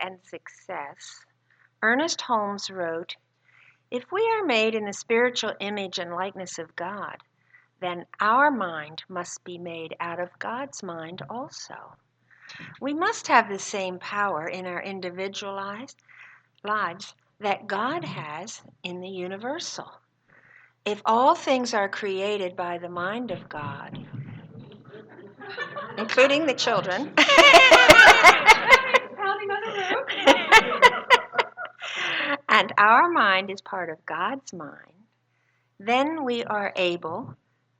and success, Ernest Holmes wrote, "If we are made in the spiritual image and likeness of God, then our mind must be made out of God's mind also. We must have the same power in our individualized lives that God has in the universal. If all things are created by the mind of God, including the children, and our mind is part of God's mind, then we are able,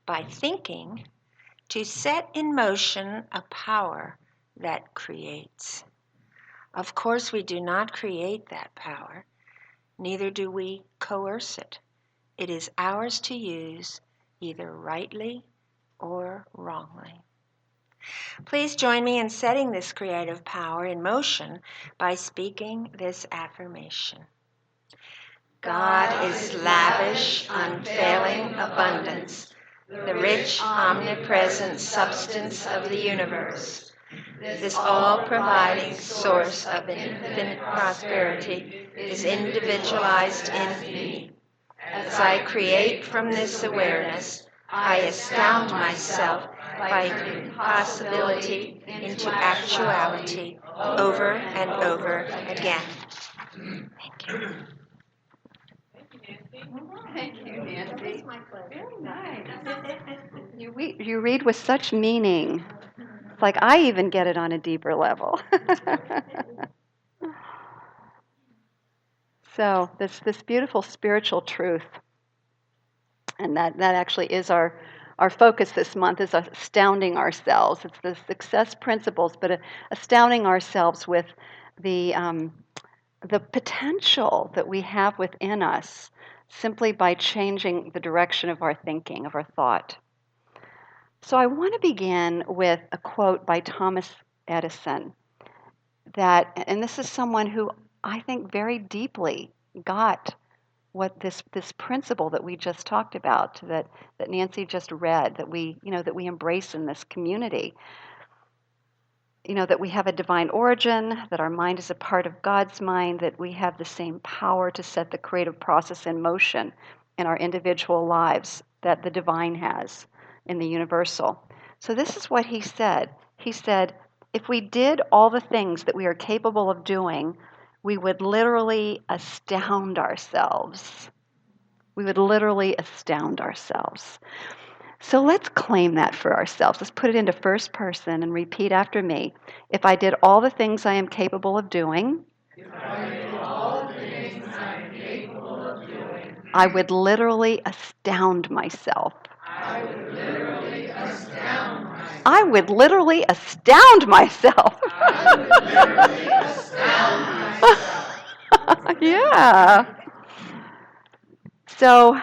by thinking, to set in motion a power that creates. Of course, we do not create that power, neither do we coerce it. It is ours to use either rightly or wrongly." Please join me in setting this creative power in motion by speaking this affirmation. God is lavish, unfailing abundance, the rich, omnipresent substance of the universe. This all-providing source of infinite prosperity is individualized in me. As I create from this awareness, I astound myself by turning possibility into actuality over and over again. Thank you. Thank you, Nancy. It's my pleasure. Very nice. You read with such meaning. It's like I even get it on a deeper level. So this beautiful spiritual truth, and that actually is our focus this month, is astounding ourselves. It's the success principles, but astounding ourselves with the potential that we have within us simply by changing the direction of our thinking, of our thought. So I want to begin with a quote by Thomas Edison and this is someone who I think very deeply got what this principle that we just talked about, that Nancy just read, that we embrace in this community. That we have a divine origin, that our mind is a part of God's mind, that we have the same power to set the creative process in motion in our individual lives that the divine has in the universal. So this is what he said. He said, if we did all the things that we are capable of doing, we would literally astound ourselves. We would literally astound ourselves. So let's claim that for ourselves. Let's put it into first person and repeat after me. If I did all the things I am capable of doing, I would literally astound myself. I would literally astound myself. Yeah. So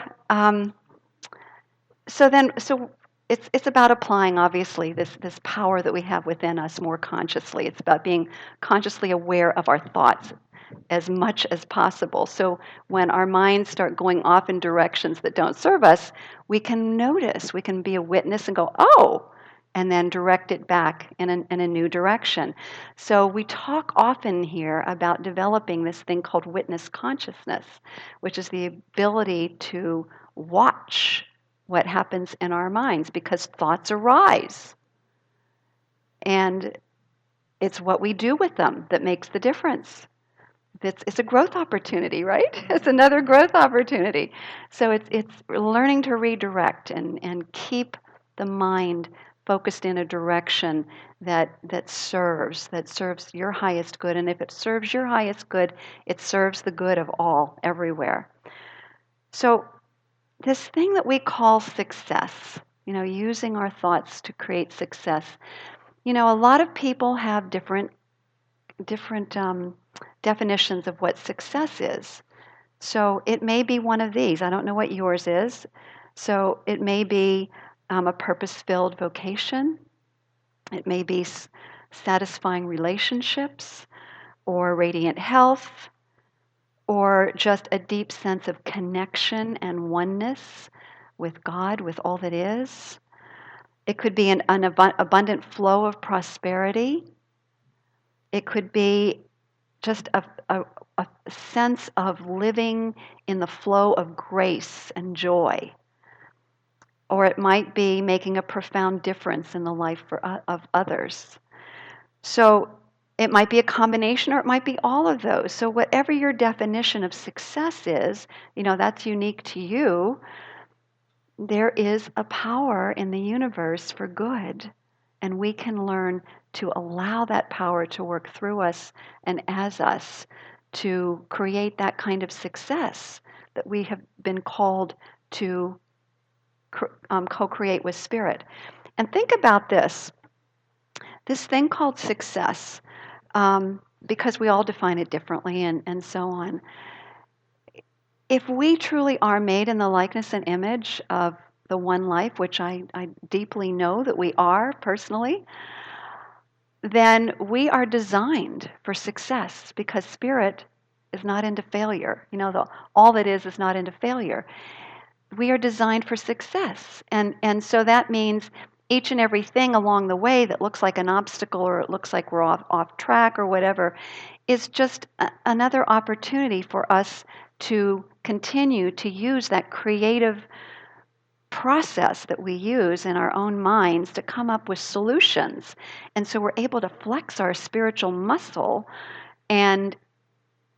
it's about applying, obviously, this power that we have within us more consciously. It's about being consciously aware of our thoughts as much as possible. So when our minds start going off in directions that don't serve us, we can notice, we can be a witness and go, oh, and then direct it back in a new direction. So we talk often here about developing this thing called witness consciousness, which is the ability to watch what happens in our minds, because thoughts arise. And it's what we do with them that makes the difference. It's a growth opportunity, right? It's another growth opportunity. So it's learning to redirect and keep the mind focused in a direction that serves your highest good. And if it serves your highest good, it serves the good of all, everywhere. So this thing that we call success, using our thoughts to create success, a lot of people have different definitions of what success is. So it may be one of these. I don't know what yours is. So it may be a purpose-filled vocation. It may be satisfying relationships, or radiant health, or just a deep sense of connection and oneness with God, with all that is. It could be an abundant flow of prosperity. It could be just a sense of living in the flow of grace and joy. Or it might be making a profound difference in the life of others. So it might be a combination or it might be all of those. So whatever your definition of success is, that's unique to you. There is a power in the universe for good. And we can learn to allow that power to work through us and as us to create that kind of success that we have been called to co-create with Spirit. And think about this thing called success, because we all define it differently and so on. If we truly are made in the likeness and image of the one life, which I deeply know that we are personally, then we are designed for success because Spirit is not into failure. All that is not into failure. We are designed for success. And so that means each and everything along the way that looks like an obstacle or it looks like we're off track or whatever is just another opportunity for us to continue to use that creative process that we use in our own minds to come up with solutions. And so we're able to flex our spiritual muscle and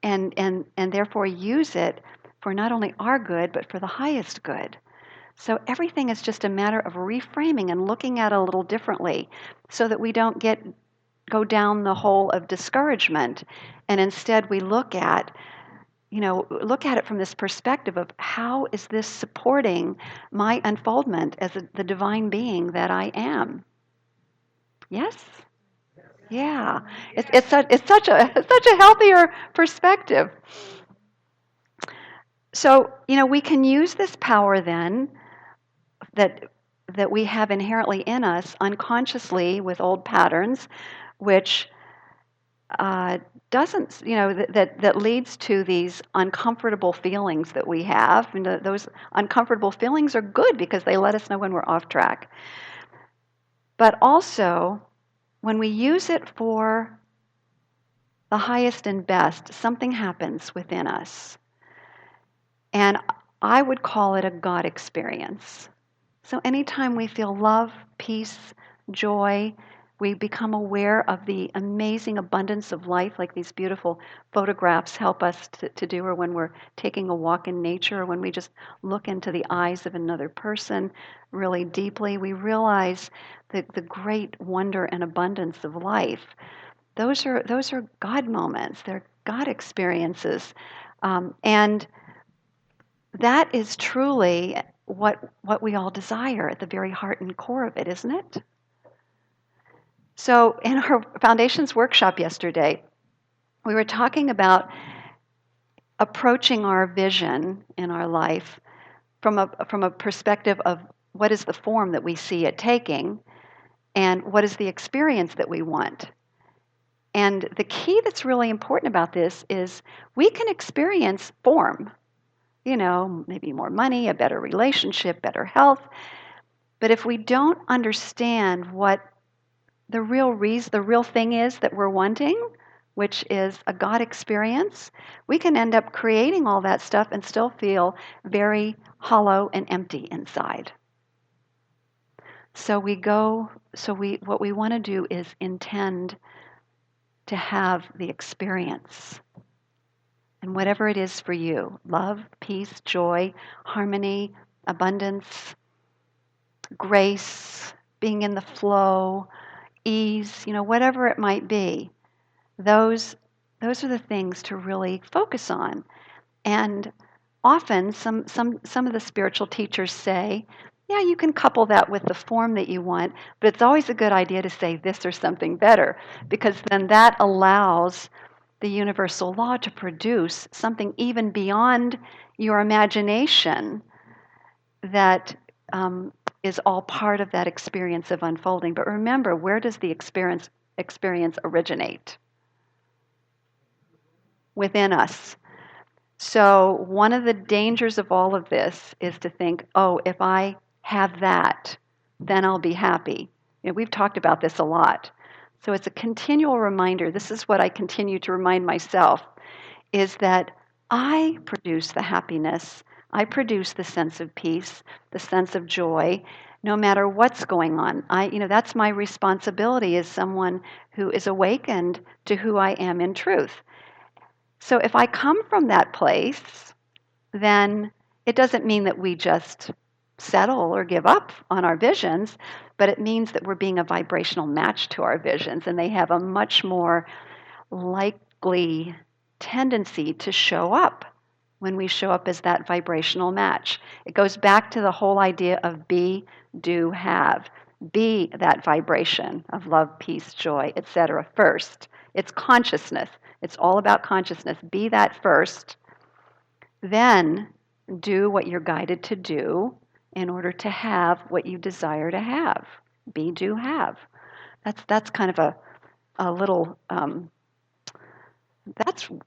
therefore use it for not only our good, but for the highest good. So everything is just a matter of reframing and looking at it a little differently so that we don't go down the hole of discouragement. And instead we look at it from this perspective of how is this supporting my unfoldment as the divine being that I am? Yes? Yeah. It's such a healthier perspective. So, we can use this power then that we have inherently in us unconsciously with old patterns, which doesn't, that leads to these uncomfortable feelings that we have. And those uncomfortable feelings are good because they let us know when we're off track. But also, when we use it for the highest and best, something happens within us. And I would call it a God experience. So anytime we feel love, peace, joy, we become aware of the amazing abundance of life, like these beautiful photographs help us to do, or when we're taking a walk in nature, or when we just look into the eyes of another person really deeply, we realize the great wonder and abundance of life. Those are God moments. They're God experiences. And that is truly what we all desire at the very heart and core of it, isn't it? So in our Foundations workshop yesterday, we were talking about approaching our vision in our life from a perspective of what is the form that we see it taking and what is the experience that we want. And the key that's really important about this is we can experience form. Maybe more money, a better relationship, better health. But if we don't understand what the real thing is that we're wanting, which is a God experience, we can end up creating all that stuff and still feel very hollow and empty inside. So what we want to do is intend to have the experience. And whatever it is for you, love, peace, joy, harmony, abundance, grace, being in the flow, ease, whatever it might be, those are the things to really focus on. And often some of the spiritual teachers say, yeah, you can couple that with the form that you want, but it's always a good idea to say this or something better, because then that allows the universal law to produce something even beyond your imagination that is all part of that experience of unfolding. But remember, where does the experience originate? Within us. So one of the dangers of all of this is to think, oh, if I have that, then I'll be happy. We've talked about this a lot. So it's a continual reminder. This is what I continue to remind myself, is that I produce the happiness, I produce the sense of peace, the sense of joy, no matter what's going on. That's my responsibility as someone who is awakened to who I am in truth. So if I come from that place, then it doesn't mean that we just settle or give up on our visions, but it means that we're being a vibrational match to our visions, and they have a much more likely tendency to show up when we show up as that vibrational match. It goes back to the whole idea of be, do, have. Be that vibration of love, peace, joy, etc. first. It's consciousness. It's all about consciousness. Be that first. Then do what you're guided to do in order to have what you desire to have. Be, do, have. That's kind of a little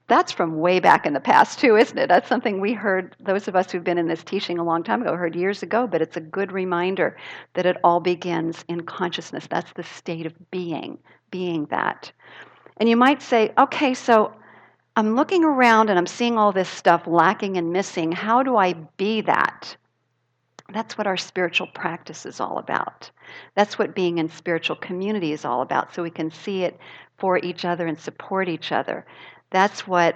that's from way back in the past too, isn't it? That's something we heard, those of us who've been in this teaching a long time ago, heard years ago, but it's a good reminder that it all begins in consciousness. That's the state of being that. And you might say, okay, so I'm looking around and I'm seeing all this stuff lacking and missing. How do I be that? That's what our spiritual practice is all about. That's what being in spiritual community is all about, so we can see it for each other and support each other. That's what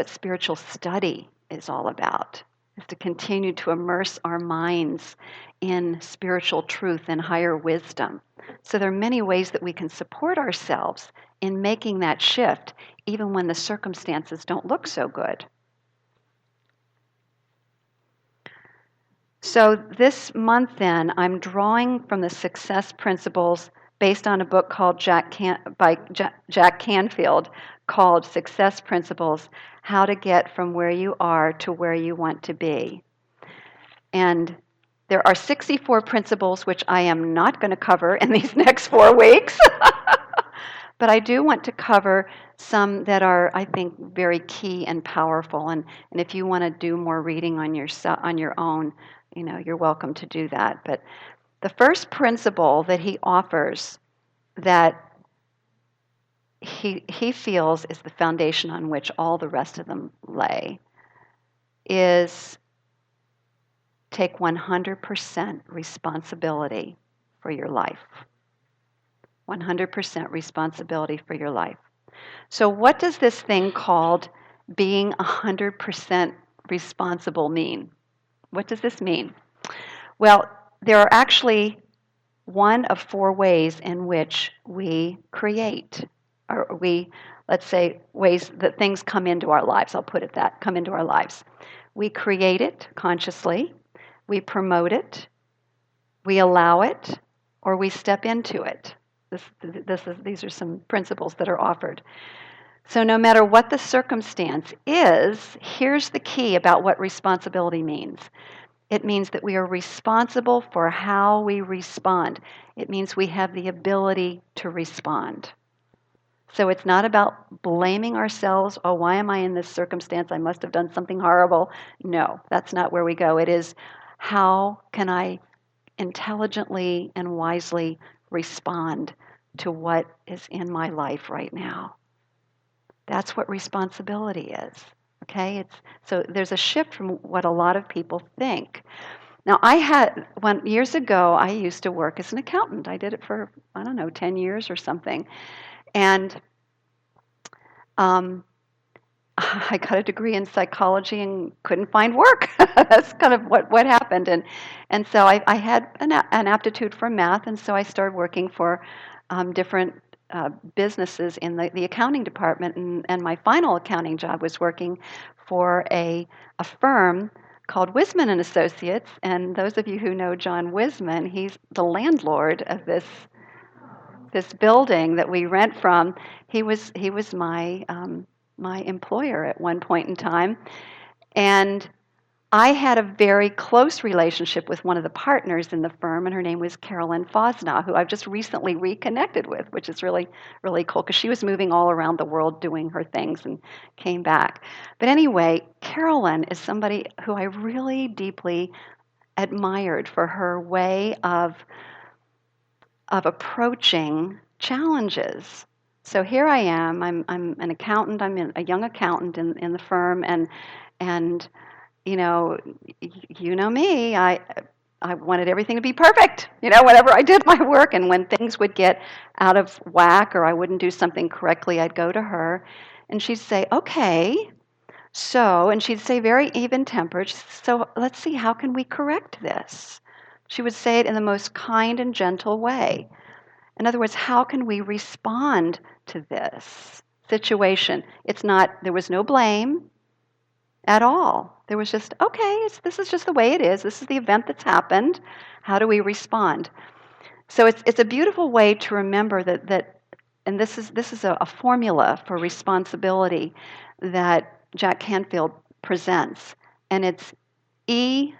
spiritual study is all about, is to continue to immerse our minds in spiritual truth and higher wisdom. So there are many ways that we can support ourselves in making that shift, even when the circumstances don't look so good. So this month then, I'm drawing from the success principles based on a book called by Jack Canfield called Success Principles: How to Get from Where You Are to Where You Want to Be. And there are 64 principles, which I am not going to cover in these next 4 weeks. But I do want to cover some that are, I think, very key and powerful. And if you want to do more reading on your own, you're welcome to do that. But the first principle that he offers, that he feels is the foundation on which all the rest of them lay, is take 100% responsibility for your life. 100% responsibility for your life. So what does this thing called being 100% responsible mean? What does this mean? Well, there are actually one of 4 ways in which we create, or let's say, ways that things come into our lives. I'll put it that, come into our lives. We create it consciously, we promote it, we allow it, or we step into it. These are some principles that are offered. So no matter what the circumstance is, here's the key about what responsibility means. It means that we are responsible for how we respond. It means we have the ability to respond. So it's not about blaming ourselves. Oh, why am I in this circumstance? I must have done something horrible. No, that's not where we go. It is, how can I intelligently and wisely respond to what is in my life right now? That's what responsibility is. Okay? So there's a shift from what a lot of people think. Now, years ago, I used to work as an accountant. I did it for, 10 years or something. And I got a degree in psychology and couldn't find work. That's kind of what happened. And so I had an aptitude for math, and so I started working for different businesses in the accounting department. And my final accounting job was working for a firm called Wisman and Associates. And those of you who know John Wisman, he's the landlord of this building that we rent from. He was my employer at one point in time. And I had a very close relationship with one of the partners in the firm, and her name was Carolyn Fosnaugh, who I've just recently reconnected with, which is really, really cool, because she was moving all around the world doing her things and came back. But anyway, Carolyn is somebody who I really deeply admired for her way of of approaching challenges. So here I am. I'm an accountant. A young accountant in the firm, and you know, you know me. I wanted everything to be perfect. Whenever I did my work, and when things would get out of whack or I wouldn't do something correctly, I'd go to her, and she'd say, "Okay, so," and she'd say very even-tempered, "So let's see, how can we correct this?" She would say it in the most kind and gentle way. In other words, how can we respond to this situation? There was no blame at all. There was just, okay, this is just the way it is. This is the event that's happened. How do we respond? So it's a beautiful way to remember that and this is a formula for responsibility that Jack Canfield presents, and it's E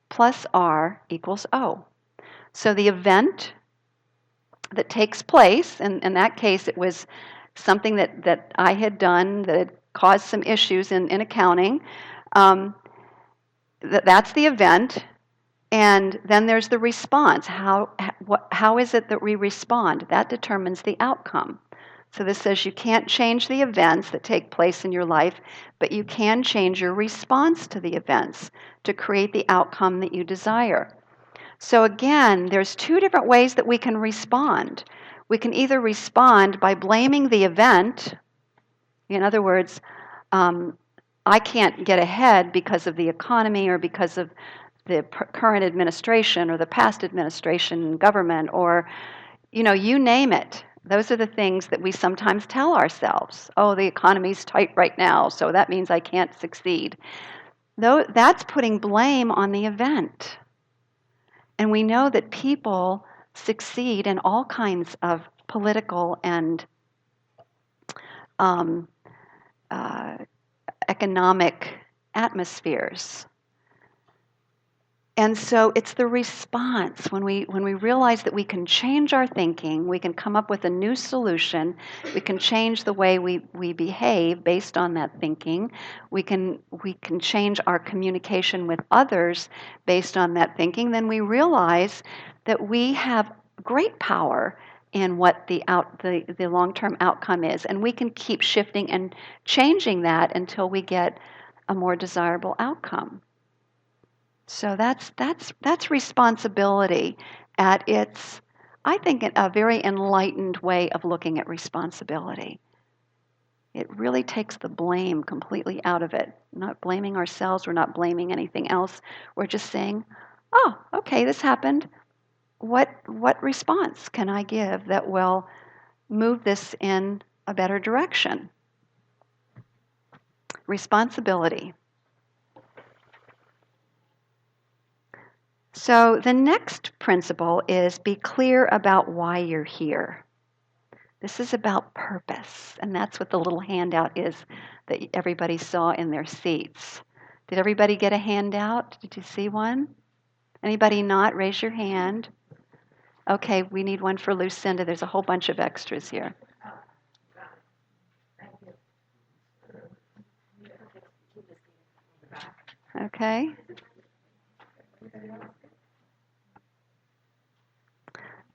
plus R equals O. So the event that takes place, and in that case it was something that I had done that had caused some issues in accounting. That's the event, and then there's the response. How is it that we respond? That determines the outcome. So this says you can't change the events that take place in your life, but you can change your response to the events to create the outcome that you desire. So again, there's two different ways that we can respond. We can either respond by blaming the event. In other words, I can't get ahead because of the economy or because of the current administration or the past administration, government, or, you name it. Those are the things that we sometimes tell ourselves. Oh, the economy's tight right now, so that means I can't succeed. That's putting blame on the event. And we know that people succeed in all kinds of political and um, uh, economic atmospheres. And so it's the response. When we realize that we can change our thinking, we can come up with a new solution, we can change the way we behave based on that thinking, we can change our communication with others based on that thinking, then we realize that we have great power in what the long-term outcome is. And we can keep shifting and changing that until we get a more desirable outcome. So that's responsibility at its, I think, a very enlightened way of looking at responsibility. It really takes the blame completely out of it. We're not blaming ourselves, we're not blaming anything else. We're just saying, "Oh, okay, this happened. What response can I give that will move this in a better direction?" Responsibility. So the next principle is be clear about why you're here. This is about purpose, and that's what the little handout is that everybody saw in their seats. Did everybody get a handout? Did you see one? Anybody not? Raise your hand. Okay, we need one for Lucinda. There's a whole bunch of extras here. Okay.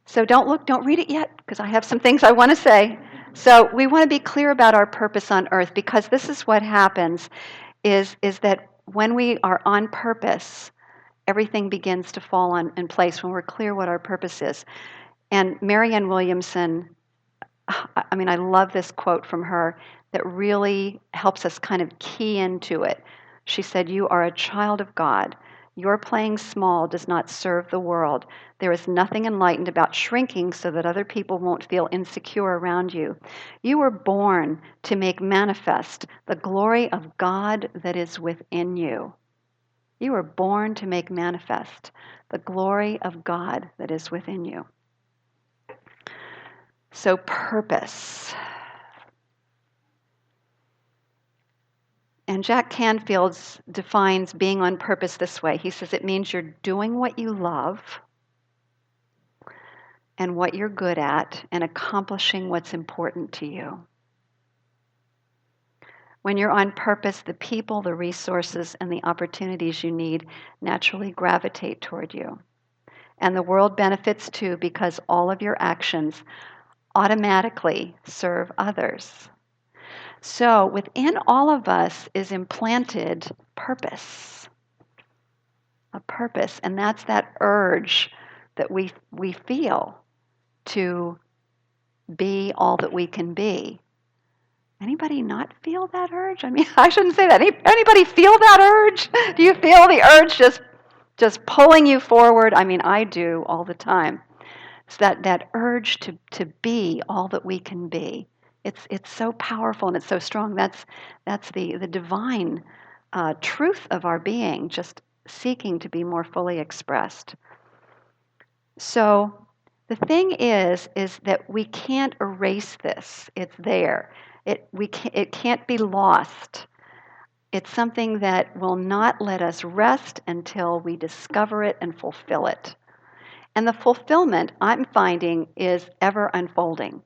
So don't read it yet, because I have some things I want to say. So we want to be clear about our purpose on earth, because this is what happens, is that when we are on purpose, everything begins to fall in place when we're clear what our purpose is. And Marianne Williamson, I love this quote from her that really helps us kind of key into it. She said, "You are a child of God. Your playing small does not serve the world. There is nothing enlightened about shrinking so that other people won't feel insecure around you. You were born to make manifest the glory of God that is within you." You were born to make manifest the glory of God that is within you. So, purpose. And Jack Canfield defines being on purpose this way. He says it means you're doing what you love and what you're good at and accomplishing what's important to you. When you're on purpose, the people, the resources, and the opportunities you need naturally gravitate toward you. And the world benefits too because all of your actions automatically serve others. So within all of us is implanted purpose, a purpose, and that's that urge that we feel to be all that we can be. Anybody not feel that urge? I mean, I shouldn't say that. Anybody feel that urge? Do you feel the urge just pulling you forward? I mean, I do all the time. It's that urge to be all that we can be. It's so powerful and it's so strong. That's the divine truth of our being, just seeking to be more fully expressed. So the thing is that we can't erase this. It's there. It can't be lost. It's something that will not let us rest until we discover it and fulfill it. And the fulfillment, I'm finding, is ever unfolding.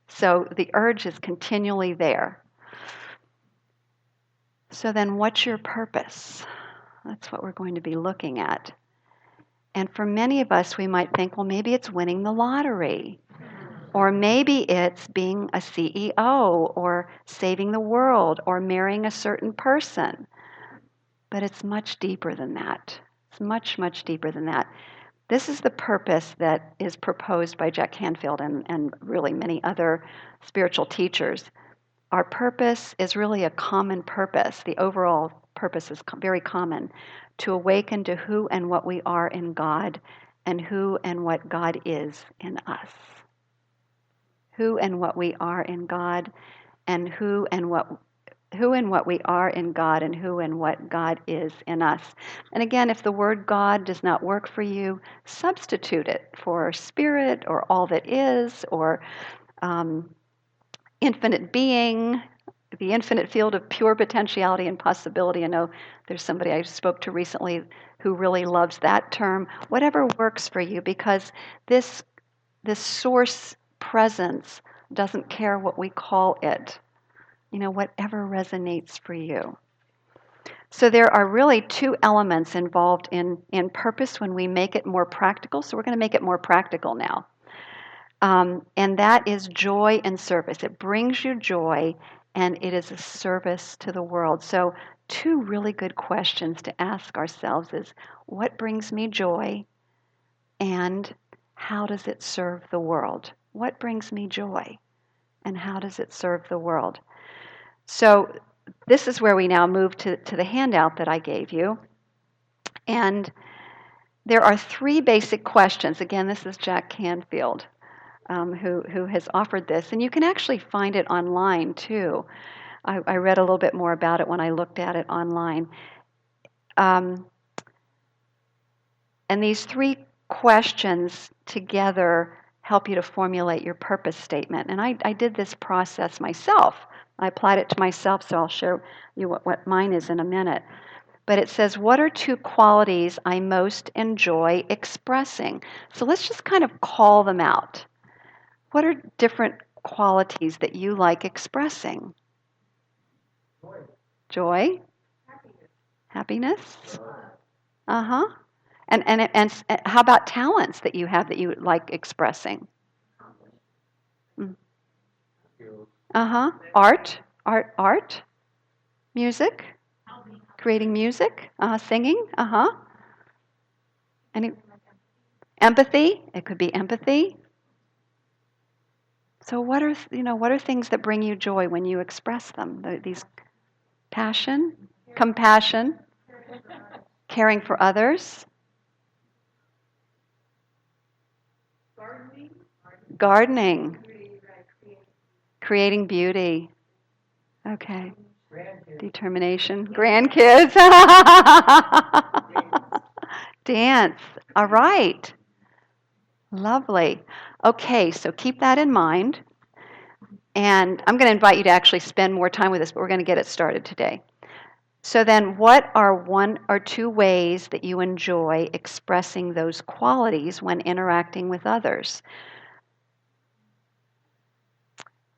So the urge is continually there. So then what's your purpose? That's what we're going to be looking at. And for many of us, we might think, well, maybe it's winning the lottery. Or maybe it's being a CEO or saving the world or marrying a certain person. But it's much deeper than that. It's much, much deeper than that. This is the purpose that is proposed by Jack Canfield and really many other spiritual teachers. Our purpose is really a common purpose. The overall purpose is very common, to awaken to who and what we are in God and who and what God is in us. Who and what we are in God and who and what we are in God and who and what God is in us. And again, if the word God does not work for you, substitute it for spirit or all that is or infinite being, the infinite field of pure potentiality and possibility. I know there's somebody I spoke to recently who really loves that term. Whatever works for you, because this source presence doesn't care what we call it. Whatever resonates for you. So there are really two elements involved in purpose when we make it more practical. So we're going to make it more practical now. And that is joy and service. It brings you joy, and it is a service to the world. So two really good questions to ask ourselves is, what brings me joy, and how does it serve the world? What brings me joy, and how does it serve the world? So this is where we now move to the handout that I gave you. And there are three basic questions. Again, this is Jack Canfield, who has offered this. And you can actually find it online, too. I read a little bit more about it when I looked at it online. And these three questions together help you to formulate your purpose statement. And I did this process myself. I applied it to myself, so I'll show you what mine is in a minute. But it says, what are two qualities I most enjoy expressing? So let's just kind of call them out. What are different qualities that you like expressing? Joy? Happiness? Uh-huh. And how about talents that you have that you like expressing? Uh-huh. Art? Music? Creating music? Singing? Uh-huh. Any empathy? It could be empathy. So what are things that bring you joy when you express them? These passion, compassion, caring for others, gardening, creating beauty. Okay. Determination, grandkids. Dance. All right. Lovely. Okay, so keep that in mind. And I'm going to invite you to actually spend more time with this, but we're going to get it started today. So then, what are one or two ways that you enjoy expressing those qualities when interacting with others?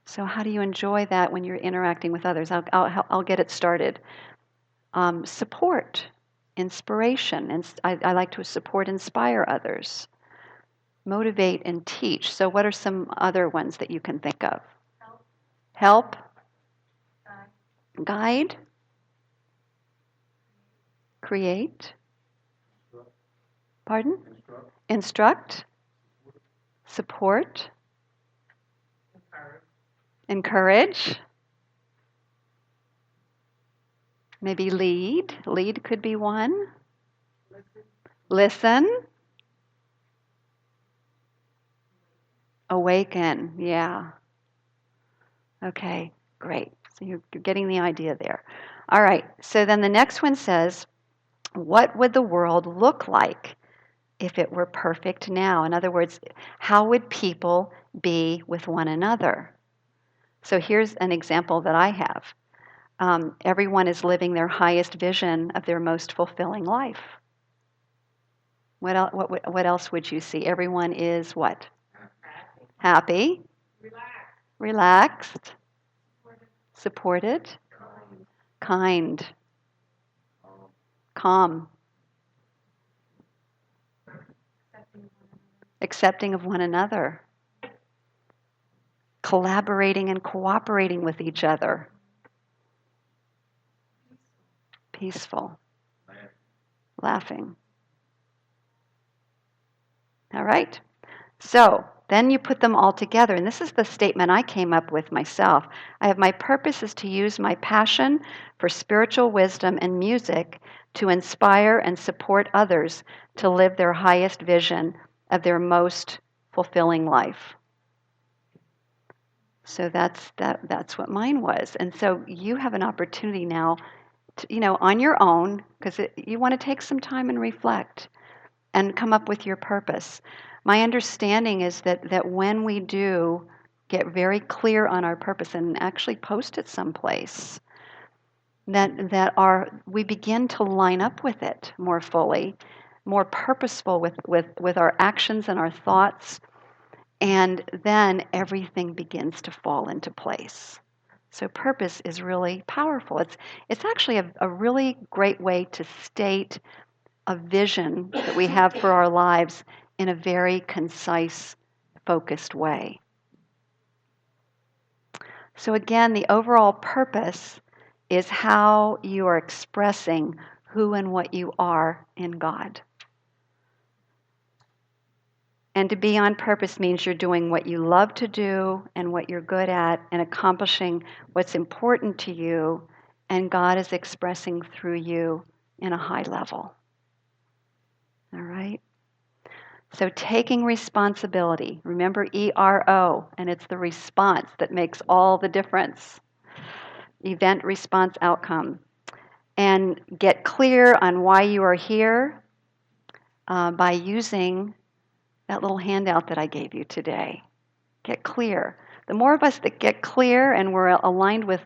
So how do you enjoy that when you're interacting with others? I'll get it started. Support, Inspiration. And I like to support, inspire others. Motivate and teach. So what are some other ones that you can think of? Help. Guide. Create. Pardon? Instruct. Support. Encourage. Maybe lead. Lead could be one. Listen. Awaken. Yeah. Okay, great. So you're getting the idea there. All right. So then the next one says, what would the world look like if it were perfect now? In other words, how would people be with one another? So here's an example that I have. Everyone is living their highest vision of their most fulfilling life. What else would you see? Everyone is what? Happy. Relaxed. Supported. Kind. Calm. Accepting of one another. Collaborating and cooperating with each other. Peaceful. Laughing. All right. So then you put them all together. And this is the statement I came up with myself. I have my purpose is to use my passion for spiritual wisdom and music to inspire and support others to live their highest vision of their most fulfilling life. So that's what mine was. And so you have an opportunity now to, on your own, because you want to take some time and reflect and come up with your purpose. My understanding is that when we do get very clear on our purpose and actually post it someplace, we begin to line up with it more fully, more purposeful with our actions and our thoughts, and then everything begins to fall into place. So purpose is really powerful. It's actually a really great way to state a vision that we have for our lives in a very concise, focused way. So again, the overall purpose is how you are expressing who and what you are in God. And to be on purpose means you're doing what you love to do and what you're good at and accomplishing what's important to you, and God is expressing through you in a high level. All right? So taking responsibility. Remember ERO, and it's the response that makes all the difference. Event, response, outcome. And get clear on why you are here by using that little handout that I gave you today. Get clear. The more of us that get clear and we're aligned with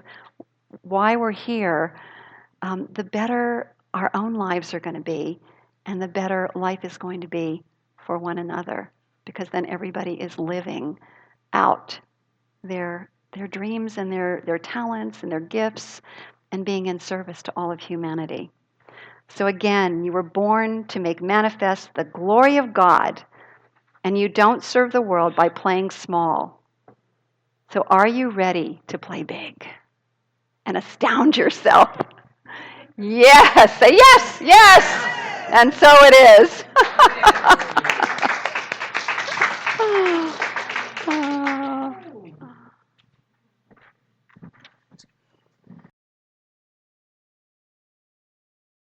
why we're here, the better our own lives are going to be, and the better life is going to be for one another, because then everybody is living out their dreams and their talents and their gifts and being in service to all of humanity. So again, you were born to make manifest the glory of God, and you don't serve the world by playing small. So are you ready to play big and astound yourself? Yes, say yes, yes. And so it is.